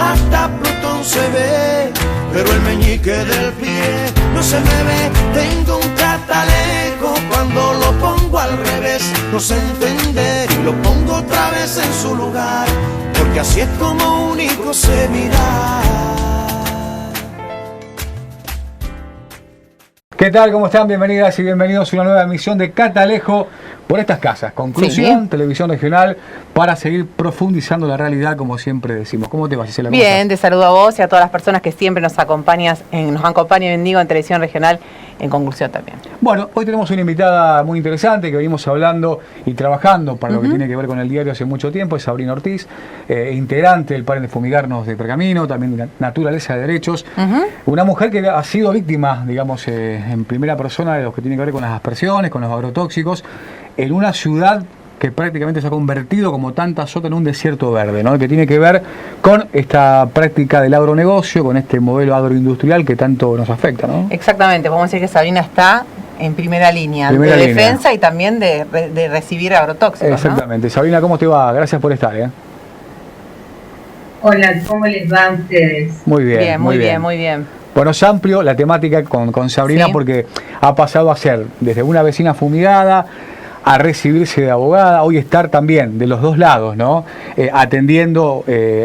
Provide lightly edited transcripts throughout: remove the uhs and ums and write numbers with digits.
hasta Plutón se ve, pero el meñique del pie no se me ve. Tengo un catalejo, cuando lo pongo al revés no sé entender y lo pongo otra vez en su lugar, porque así es como único se mira. ¿Qué tal? ¿Cómo están? Bienvenidas y bienvenidos a una nueva emisión de Catalejo por estas casas. Conclusión, sí. Televisión regional, para seguir profundizando la realidad, como siempre decimos. ¿Cómo te va, Gisela? Bien, te saludo a vos y a todas las personas que siempre nos acompañan en Televisión Regional, en Conclusión también. Bueno, hoy tenemos una invitada muy interesante que venimos hablando y trabajando para lo que tiene que ver con el diario hace mucho tiempo. Es Sabrina Ortiz, integrante del Paren de Fumigarnos de Pergamino, también de Naturaleza de Derechos. Una mujer que ha sido víctima, digamos, en primera persona de lo que tiene que ver con las aspersiones, con los agrotóxicos, en una ciudad que prácticamente se ha convertido, como tantas otras, en un desierto verde, ¿no? Que tiene que ver con esta práctica del agronegocio, con este modelo agroindustrial que tanto nos afecta, ¿no? Exactamente, podemos decir que Sabrina está en primera línea de defensa y también de recibir agrotóxicos. Exactamente. ¿No? Sabrina, ¿cómo te va? Gracias por estar, Hola, ¿cómo les va a ustedes? Muy bien, muy bien, muy bien. Bueno, es amplio la temática con Sabrina, ¿sí? Porque ha pasado a ser desde una vecina fumigada a recibirse de abogada, hoy estar también de los dos lados, ¿no? Atendiendo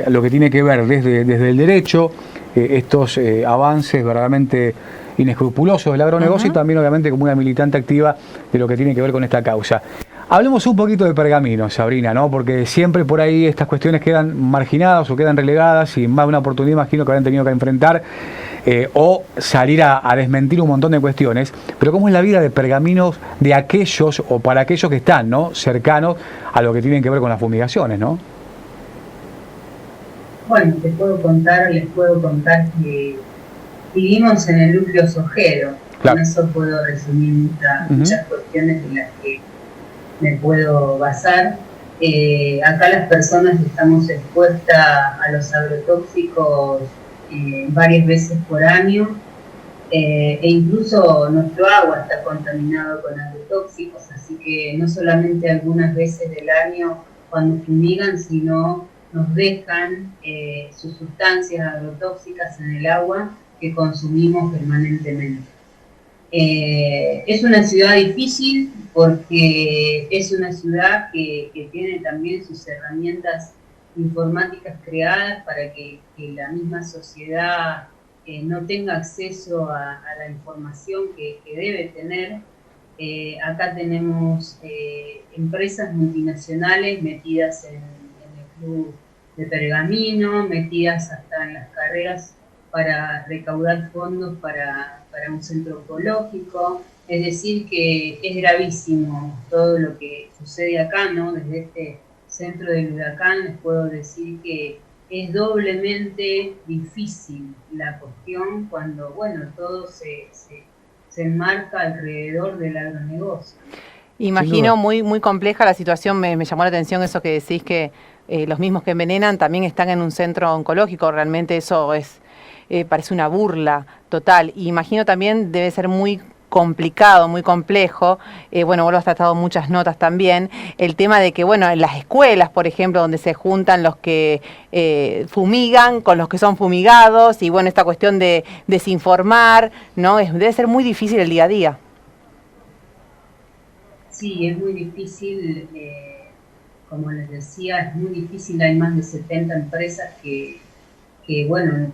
lo que tiene que ver desde el derecho, estos avances verdaderamente inescrupulosos del agronegocio y también obviamente como una militante activa de lo que tiene que ver con esta causa. Hablemos un poquito de Pergamino, Sabrina, ¿no? Porque siempre por ahí estas cuestiones quedan marginadas o quedan relegadas y en más de una oportunidad imagino que habrán tenido que enfrentar o salir a desmentir un montón de cuestiones. Pero ¿cómo es la vida de Pergaminos de aquellos o para aquellos que están, ¿no?, cercanos a lo que tienen que ver con las fumigaciones, ¿no? Bueno, les puedo contar que vivimos en el núcleo sojero. Claro. Con eso puedo resumir muchas cuestiones en las que me puedo basar. Acá las personas estamos expuestas a los agrotóxicos varias veces por año, e incluso nuestro agua está contaminado con agrotóxicos, así que no solamente algunas veces del año cuando fumigan, sino nos dejan sus sustancias agrotóxicas en el agua que consumimos permanentemente. Es una ciudad difícil porque es una ciudad que tiene también sus herramientas informáticas creadas para que la misma sociedad no tenga acceso a la información que debe tener. Acá tenemos empresas multinacionales metidas en el club de Pergamino, metidas hasta en las carreras para recaudar fondos para un centro oncológico. Es decir, que es gravísimo todo lo que sucede acá, ¿no? Desde este centro del huracán les puedo decir que es doblemente difícil la cuestión cuando, bueno, todo se enmarca alrededor del agronegocio. Imagino muy, muy compleja la situación. Me llamó la atención eso que decís, que los mismos que envenenan también están en un centro oncológico. Realmente eso parece una burla total. Y imagino también debe ser muy complicado, muy complejo. Bueno, vos lo has tratado muchas notas también. El tema de que, bueno, en las escuelas, por ejemplo, donde se juntan los que fumigan con los que son fumigados, y bueno, esta cuestión de desinformar, ¿no? Debe ser muy difícil el día a día. Sí, es muy difícil. Como les decía, es muy difícil. Hay más de 70 empresas que bueno,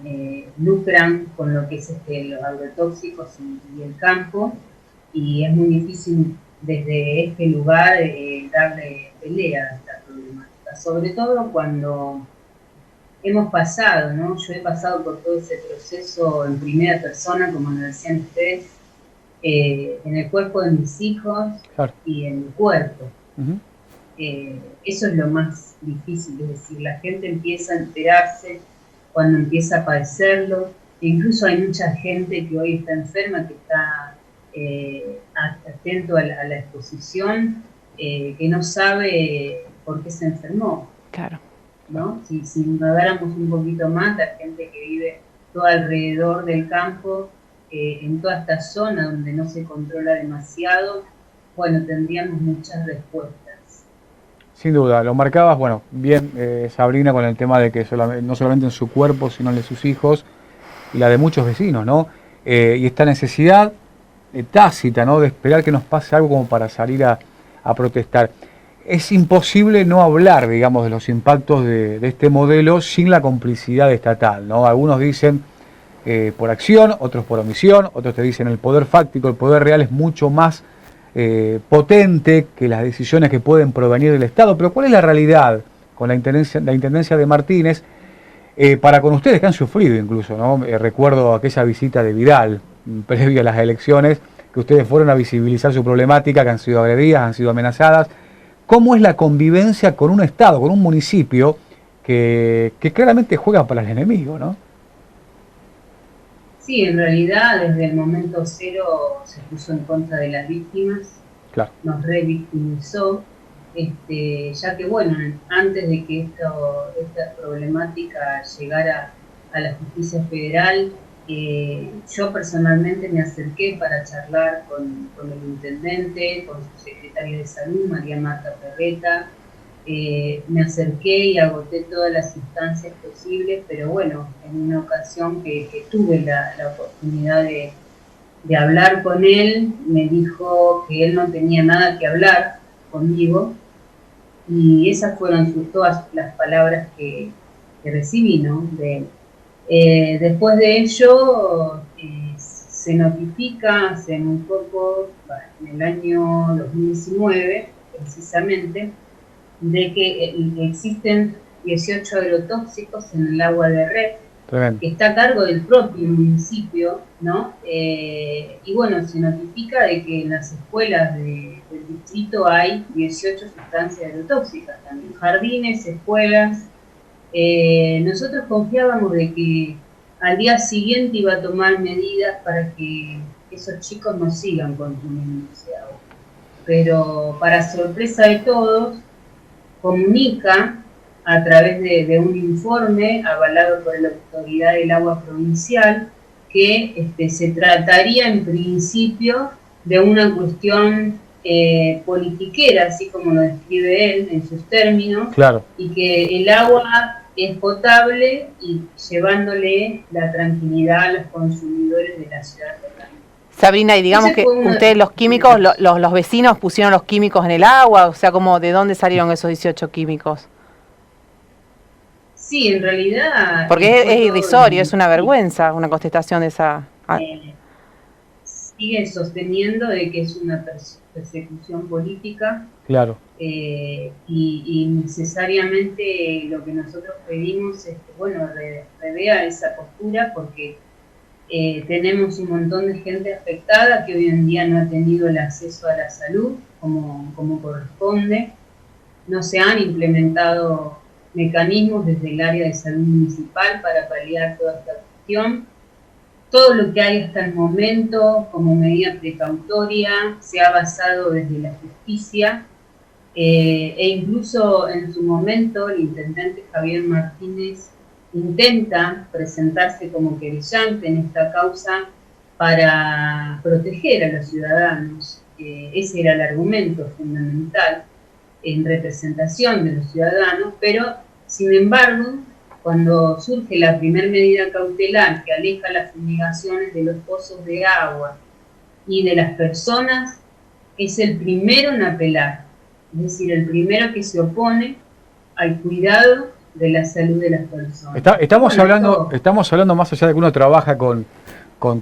lucran con lo que es los agrotóxicos y el campo, y es muy difícil desde este lugar darle pelea a esta problemática, sobre todo cuando hemos pasado, ¿no? Yo he pasado por todo ese proceso en primera persona, como lo decían ustedes, en el cuerpo de mis hijos. Claro. Y en mi cuerpo. Eso es lo más difícil, es decir, la gente empieza a enterarse cuando empieza a padecerlo. Incluso hay mucha gente que hoy está enferma, que está atento a la exposición, que no sabe por qué se enfermó. Claro. ¿No? Si indagáramos un poquito más, la gente que vive todo alrededor del campo, en toda esta zona donde no se controla demasiado, bueno, tendríamos muchas respuestas. Sin duda, lo marcabas, bueno, bien Sabrina, con el tema de que no solamente en su cuerpo, sino en de sus hijos y la de muchos vecinos, ¿no? Y esta necesidad tácita, ¿no?, de esperar que nos pase algo como para salir a protestar. Es imposible no hablar, digamos, de los impactos de este modelo sin la complicidad estatal, ¿no? Algunos dicen por acción, otros por omisión, otros te dicen el poder fáctico, el poder real es mucho más potente que las decisiones que pueden provenir del Estado. Pero ¿cuál es la realidad con la intendencia de Martínez para con ustedes que han sufrido incluso, ¿no? Recuerdo aquella visita de Vidal previo a las elecciones, que ustedes fueron a visibilizar su problemática, que han sido agredidas, han sido amenazadas. ¿Cómo es la convivencia con un Estado, con un municipio que claramente juega para el enemigo, ¿no? Sí, en realidad desde el momento cero se puso en contra de las víctimas, claro. Nos revictimizó, ya que bueno, antes de que esta problemática llegara a la justicia federal, yo personalmente me acerqué para charlar con el intendente, con su secretaria de salud, María Marta Perreta. Me acerqué y agoté todas las instancias posibles, pero bueno, en una ocasión que tuve la oportunidad de hablar con él, me dijo que él no tenía nada que hablar conmigo, y esas fueron todas las palabras que recibí, ¿no?, de él. Después de ello, se notifica hace muy poco, en el año 2019 precisamente, de que existen 18 agrotóxicos en el agua de red, que está a cargo del propio municipio, ¿no? Y bueno, se notifica de que en las escuelas del distrito hay 18 sustancias agrotóxicas, también jardines, escuelas. Nosotros confiábamos de que al día siguiente iba a tomar medidas para que esos chicos no sigan consumiendo ese agua. Pero para sorpresa de todos, comunica a través de un informe avalado por la Autoridad del Agua Provincial que se trataría en principio de una cuestión politiquera, así como lo describe él en sus términos, claro. Y que el agua es potable y llevándole la tranquilidad a los consumidores de la ciudad de Orlando. Sabrina, y digamos que ustedes los químicos, los vecinos pusieron los químicos en el agua, o sea, como ¿de dónde salieron esos 18 químicos? Sí, en realidad... Porque es irrisorio, es una vergüenza una contestación de esa... Sigue sosteniendo de que es una persecución política. Claro. Y necesariamente lo que nosotros pedimos es que, bueno, revea esa postura, porque tenemos un montón de gente afectada que hoy en día no ha tenido el acceso a la salud como corresponde. No se han implementado mecanismos desde el área de salud municipal para paliar toda esta cuestión. Todo lo que hay hasta el momento como medida precautoria se ha basado desde la justicia, e incluso en su momento el intendente Javier Martínez intenta presentarse como querellante en esta causa para proteger a los ciudadanos. Ese era el argumento fundamental en representación de los ciudadanos, pero sin embargo, cuando surge la primera medida cautelar que aleja las fumigaciones de los pozos de agua y de las personas, es el primero en apelar, es decir, el primero que se opone al cuidado de la salud de las personas. Estamos hablando más allá de que uno trabaja con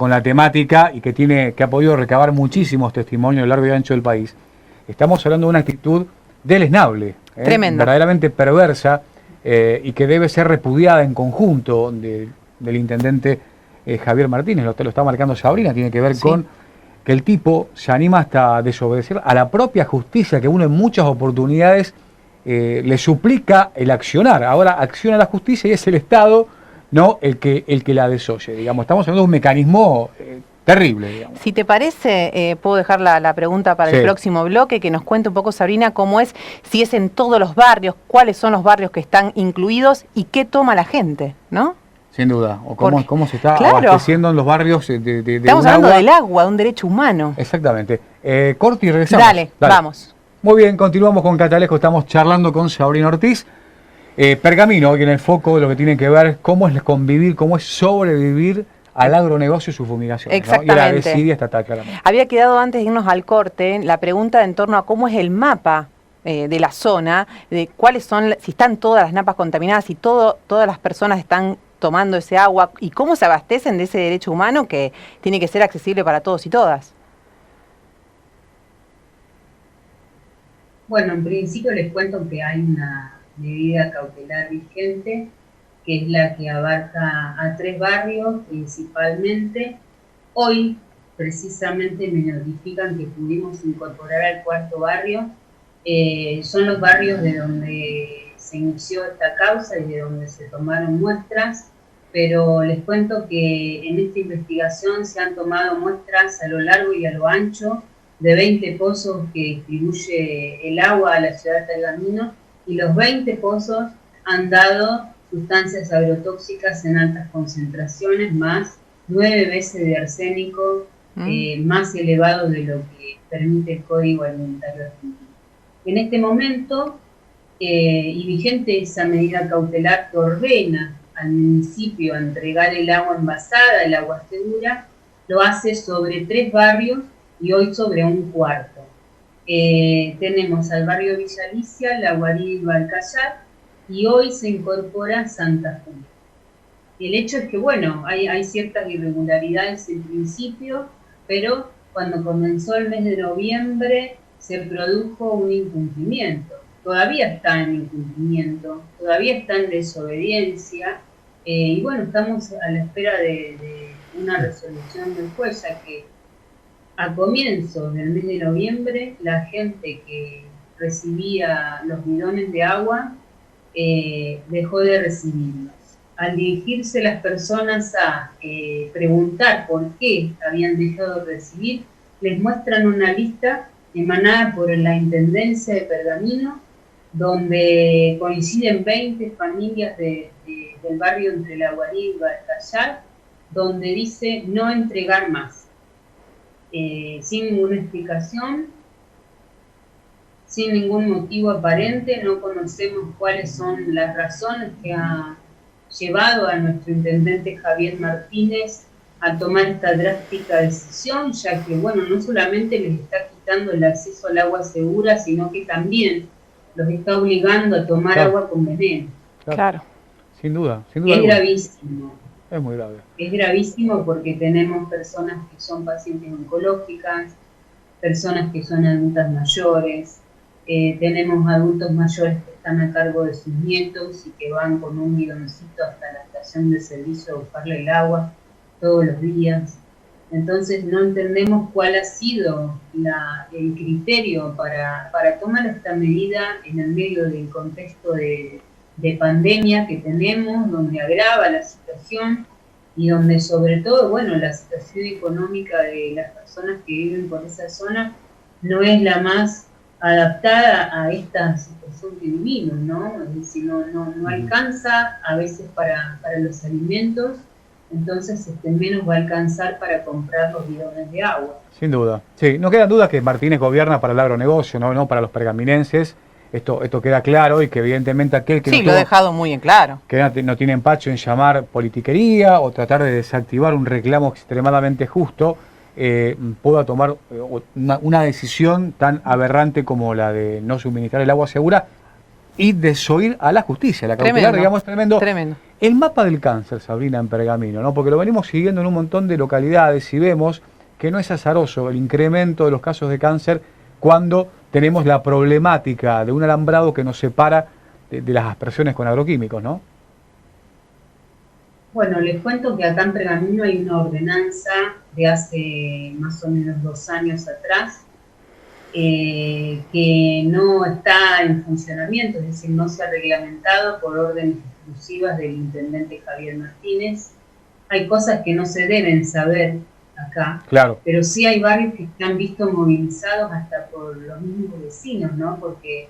la temática y que ha podido recabar muchísimos testimonios a lo largo y ancho del país. Estamos hablando de una actitud deleznable, verdaderamente perversa, y que debe ser repudiada en conjunto del intendente Javier Martínez. Lo está marcando Sabrina, tiene que ver con que el tipo se anima hasta a desobedecer a la propia justicia, que uno en muchas oportunidades le suplica el accionar. Ahora acciona la justicia y es el Estado, no el que la desoye. Digamos, estamos hablando de un mecanismo terrible, digamos. Si te parece, puedo dejar la pregunta para el próximo bloque, que nos cuente un poco, Sabrina, cómo es, si es en todos los barrios, cuáles son los barrios que están incluidos y qué toma la gente, ¿no? Sin duda, o cómo se está abasteciendo en los barrios de Estamos hablando del agua, de un derecho humano. Exactamente. Corti, regresamos. Dale, vamos. Muy bien, continuamos con Catalejo, estamos charlando con Sabrina Ortiz. Pergamino, hoy en el foco lo que tiene que ver cómo es convivir, cómo es sobrevivir al agronegocio y su fumigación. Exactamente. ¿No? Y la desidia estatal, claramente. Había quedado antes de irnos al corte la pregunta en torno a cómo es el mapa de la zona, de cuáles son, si están todas las napas contaminadas, si todas las personas están tomando ese agua y cómo se abastecen de ese derecho humano que tiene que ser accesible para todos y todas. Bueno, en principio les cuento que hay una medida cautelar vigente, que es la que abarca a 3 barrios principalmente. Hoy, precisamente, me notifican que pudimos incorporar al 4.º barrio. Son los barrios de donde se inició esta causa y de donde se tomaron muestras, pero les cuento que en esta investigación se han tomado muestras a lo largo y a lo ancho de 20 pozos que distribuye el agua a la ciudad de Pergamino, y los 20 pozos han dado sustancias agrotóxicas en altas concentraciones, más 9 veces de arsénico, más elevado de lo que permite el Código Alimentario Argentino. En este momento, y vigente esa medida cautelar que ordena al municipio a entregar el agua envasada, el agua segura, lo hace sobre 3 barrios y hoy sobre un 4. Tenemos al barrio Villa Alicia, La Guarida y Balcayar, y hoy se incorpora Santa Fe. El hecho es que, bueno, hay ciertas irregularidades en principio, pero cuando comenzó el mes de noviembre se produjo un incumplimiento. Todavía está en incumplimiento, todavía está en desobediencia, y bueno, estamos a la espera de una resolución del juez, ya que a comienzos del mes de noviembre la gente que recibía los bidones de agua dejó de recibirlos. Al dirigirse las personas a preguntar por qué habían dejado de recibir, les muestran una lista emanada por la Intendencia de Pergamino, donde coinciden 20 familias del barrio entre La Guarida y Balcayar, donde dice no entregar más. Sin ninguna explicación, sin ningún motivo aparente, no conocemos cuáles son las razones que ha llevado a nuestro intendente Javier Martínez a tomar esta drástica decisión, ya que, bueno, no solamente les está quitando el acceso al agua segura, sino que también los está obligando a tomar agua con veneno. Claro. Sin duda. Es gravísimo. Es muy grave. Es gravísimo porque tenemos personas que son pacientes oncológicas, personas que son adultas mayores, tenemos adultos mayores que están a cargo de sus nietos y que van con un bidoncito hasta la estación de servicio a buscarle el agua todos los días. Entonces no entendemos cuál ha sido el criterio para tomar esta medida en el medio del contexto de pandemia que tenemos, donde agrava la situación y donde sobre todo, bueno, la situación económica de las personas que viven por esa zona no es la más adaptada a esta situación que vivimos, ¿no? Es decir, no alcanza a veces para los alimentos, entonces menos va a alcanzar para comprar los bidones de agua. Sin duda. Sí, no quedan dudas que Martínez gobierna para el agronegocio, no para los pergaminenses. Esto queda claro, y que evidentemente aquel que lo ha dejado muy en claro, que no tiene empacho en llamar politiquería o tratar de desactivar un reclamo extremadamente justo, pueda tomar una decisión tan aberrante como la de no suministrar el agua segura y desoír a la justicia. La cautelar, digamos, tremendo. El mapa del cáncer, Sabrina, en Pergamino, ¿no? Porque lo venimos siguiendo en un montón de localidades y vemos que no es azaroso el incremento de los casos de cáncer cuando tenemos la problemática de un alambrado que nos separa de las aspersiones con agroquímicos, ¿no? Bueno, les cuento que acá en Pergamino hay una ordenanza de hace más o menos 2 años atrás que no está en funcionamiento, es decir, no se ha reglamentado por órdenes exclusivas del intendente Javier Martínez. Hay cosas que no se deben saber acá, claro, pero sí hay barrios que se han visto movilizados hasta por los mismos vecinos, ¿no? Porque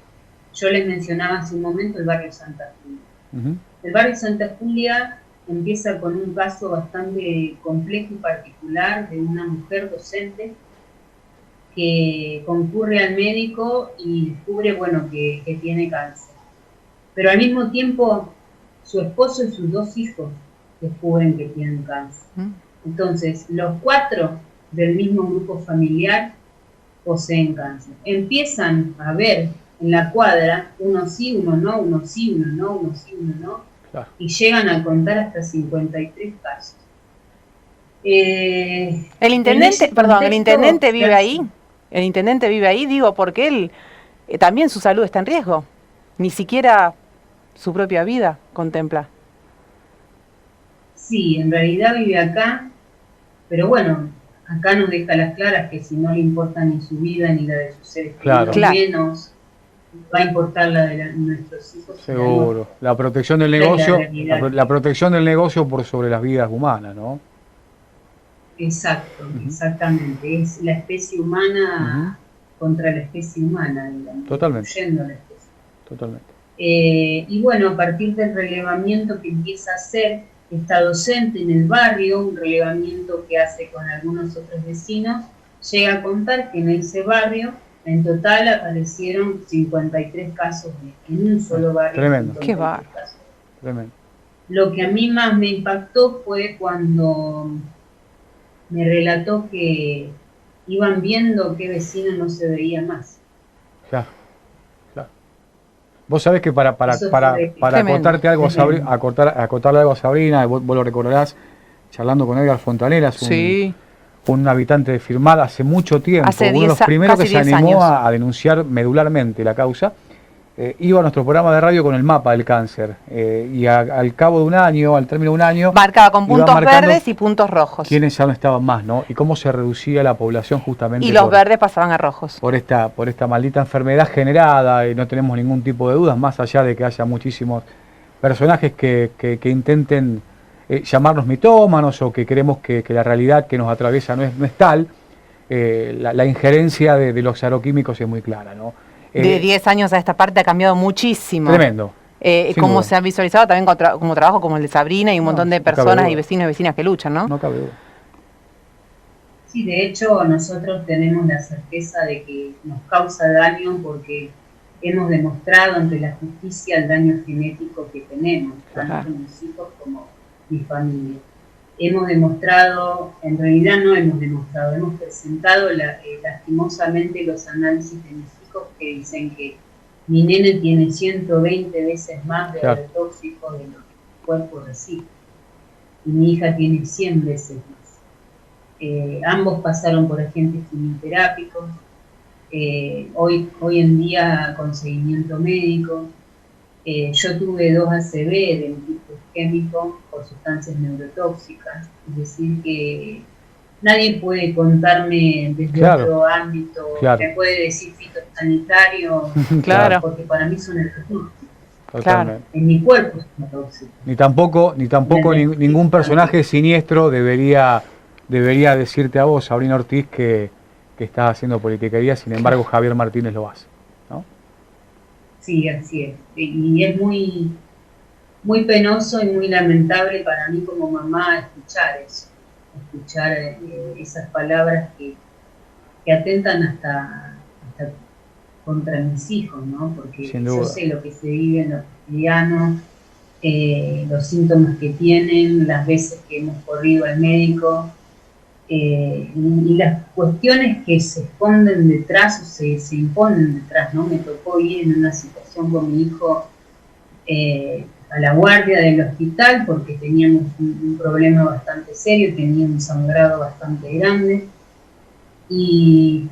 yo les mencionaba hace un momento el barrio Santa Julia. El barrio Santa Julia empieza con un caso bastante complejo y particular de una mujer docente que concurre al médico y descubre, bueno, que tiene cáncer. Pero al mismo tiempo, su esposo y sus 2 hijos descubren que tienen cáncer. Entonces, los 4 del mismo grupo familiar poseen cáncer. Empiezan a ver en la cuadra, uno sí, uno no, uno sí, uno no, uno sí, uno no, claro. Y llegan a contar hasta 53 casos. El intendente vive ahí. El intendente vive ahí, digo, porque él también su salud está en riesgo. Ni siquiera su propia vida contempla. Sí, en realidad vive acá, pero bueno, acá nos deja las claras que si no le importa ni su vida ni la de sus seres queridos, menos va a importar la de nuestros hijos. Seguro. La protección del negocio, la protección del negocio por sobre las vidas humanas, ¿no? Exacto, exactamente. Es la especie humana contra la especie humana, digamos. Totalmente. Destruyendo la especie. Totalmente. Y bueno, a partir del relevamiento que empieza a hacer esta docente en el barrio, un relevamiento que hace con algunos otros vecinos, llega a contar que en ese barrio en total aparecieron 53 casos en un solo barrio. Tremendo. Qué barro. Tremendo. Lo que a mí más me impactó fue cuando me relató que iban viendo qué vecino no se veía más. Claro, claro. Vos sabés que para acotarte algo acotarle algo a Sabrina, vos lo recordarás charlando con Edgar Fontaneras, un habitante de Firmat hace mucho tiempo, uno de los primeros que se animó a denunciar medularmente la causa. Iba a nuestro programa de radio con el mapa del cáncer y al cabo de un año, al término de un año, marcaba con puntos verdes y puntos rojos. Quiénes ya no estaban más, ¿no? Y cómo se reducía la población justamente. Y los verdes pasaban a rojos. Por esta maldita enfermedad generada, y no tenemos ningún tipo de dudas, más allá de que haya muchísimos personajes que intenten llamarnos mitómanos o que creemos que la realidad que nos atraviesa no es tal. La injerencia de los agroquímicos es muy clara, ¿no? De 10 años a esta parte ha cambiado muchísimo. Tremendo. Como se han visualizado también como trabajo como el de Sabrina y un montón de personas y vecinos y vecinas que luchan, ¿no? No cabe duda. Sí, de hecho nosotros tenemos la certeza de que nos causa daño porque hemos demostrado ante la justicia el daño genético que tenemos, tanto mis hijos como mi familia. Hemos demostrado, en realidad no hemos demostrado, hemos presentado lastimosamente los análisis de mis hijos que dicen que mi nene tiene 120 veces más de agrotóxico de lo que el cuerpo recibe. Y mi hija tiene 100 veces más. Ambos pasaron por agentes quimioterápicos, hoy en día con seguimiento médico. Yo tuve 2 ACV de tipo isquémico por sustancias neurotóxicas, es decir que nadie puede contarme desde otro ámbito, me puede decir fitosanitario, porque para mí son el futuro. En mi cuerpo son tóxicos. Ni tampoco ningún personaje siniestro debería decirte a vos, Sabrina Ortiz, que estás haciendo politiquería, sin embargo Javier Martínez lo hace, ¿no? Sí, así es. Y es muy, muy penoso y muy lamentable para mí como mamá escuchar eso, escuchar esas palabras que atentan hasta contra mis hijos, ¿no? Porque yo sé lo que se vive en lo cotidiano, los síntomas que tienen, las veces que hemos corrido al médico, y las cuestiones que se esconden detrás o se imponen detrás, ¿no? Me tocó ir en una situación con mi hijo a la guardia del hospital porque teníamos un problema bastante serio, tenía un sangrado bastante grande y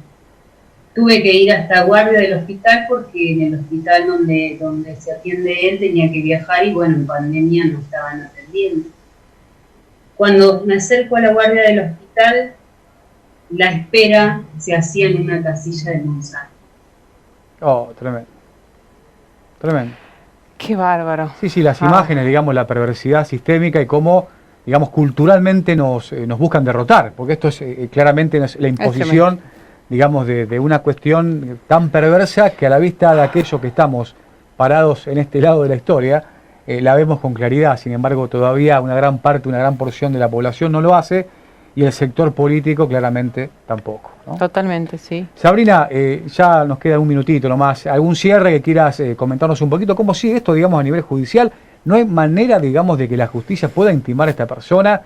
tuve que ir hasta guardia del hospital porque en el hospital donde se atiende él tenía que viajar y bueno, en pandemia no estaban atendiendo. Cuando me acerco a la guardia del hospital, la espera se hacía en una casilla de Monsanto. Oh, tremendo. Tremendo. Qué bárbaro. Sí, las imágenes, digamos, la perversidad sistémica y cómo, digamos, culturalmente nos buscan derrotar, porque esto es claramente la imposición, digamos, de una cuestión tan perversa que a la vista de aquellos que estamos parados en este lado de la historia, la vemos con claridad. Sin embargo, todavía una gran porción de la población no lo hace y el sector político claramente tampoco, ¿no? Totalmente, sí. Sabrina, ya nos queda un minutito nomás. ¿Algún cierre que quieras comentarnos un poquito? ¿Cómo sigue esto, digamos, a nivel judicial? ¿No hay manera, digamos, de que la justicia pueda intimar a esta persona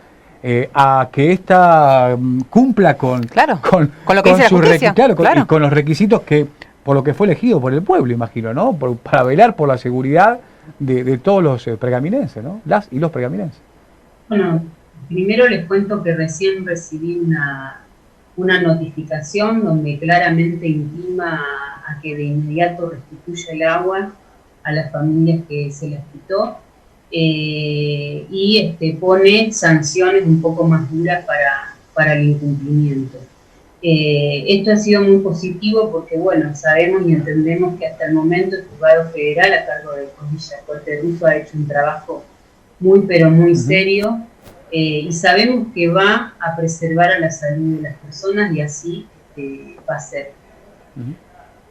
a que ésta cumpla con lo que dice la justicia? Y con los requisitos que por lo que fue elegido por el pueblo, imagino, ¿no? Para velar por la seguridad de todos los pergaminenses, ¿no? Las y los pergaminenses. Bueno, primero les cuento que recién recibí una notificación donde claramente intima a que de inmediato restituya el agua a las familias que se las quitó y pone sanciones un poco más duras para el incumplimiento. Esto ha sido muy positivo porque, bueno, sabemos y entendemos que hasta el momento el Juzgado Federal a cargo de Cosilla Corte Russo ha hecho un trabajo muy pero muy serio y sabemos que va a preservar a la salud de las personas y así va a ser.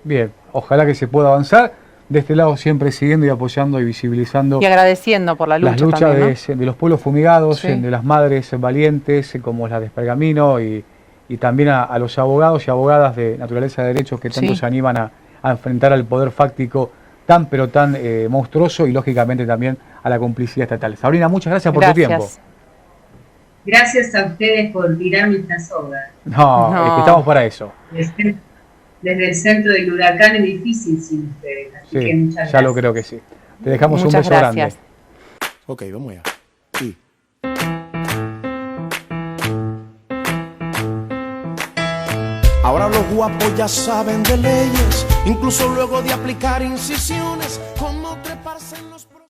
Bien, ojalá que se pueda avanzar. De este lado siempre siguiendo y apoyando y visibilizando. Y agradeciendo por la lucha. Las luchas también, ¿no? de los pueblos fumigados, Sí. de las madres valientes, como la de Pergamino, y también a los abogados y abogadas de naturaleza de derechos que tanto se animan a enfrentar al poder fáctico tan pero tan monstruoso y lógicamente también a la complicidad estatal. Sabrina, muchas gracias por tu tiempo. Gracias a ustedes por tirarme esta soga. No, es que estamos para eso. Desde el centro del huracán es difícil sin ustedes, así que muchas gracias. Ya lo creo que sí. Te dejamos muchas un beso gracias. grande. Ok, vamos allá. Sí. Ahora los guapos ya saben de leyes, incluso luego de aplicar incisiones.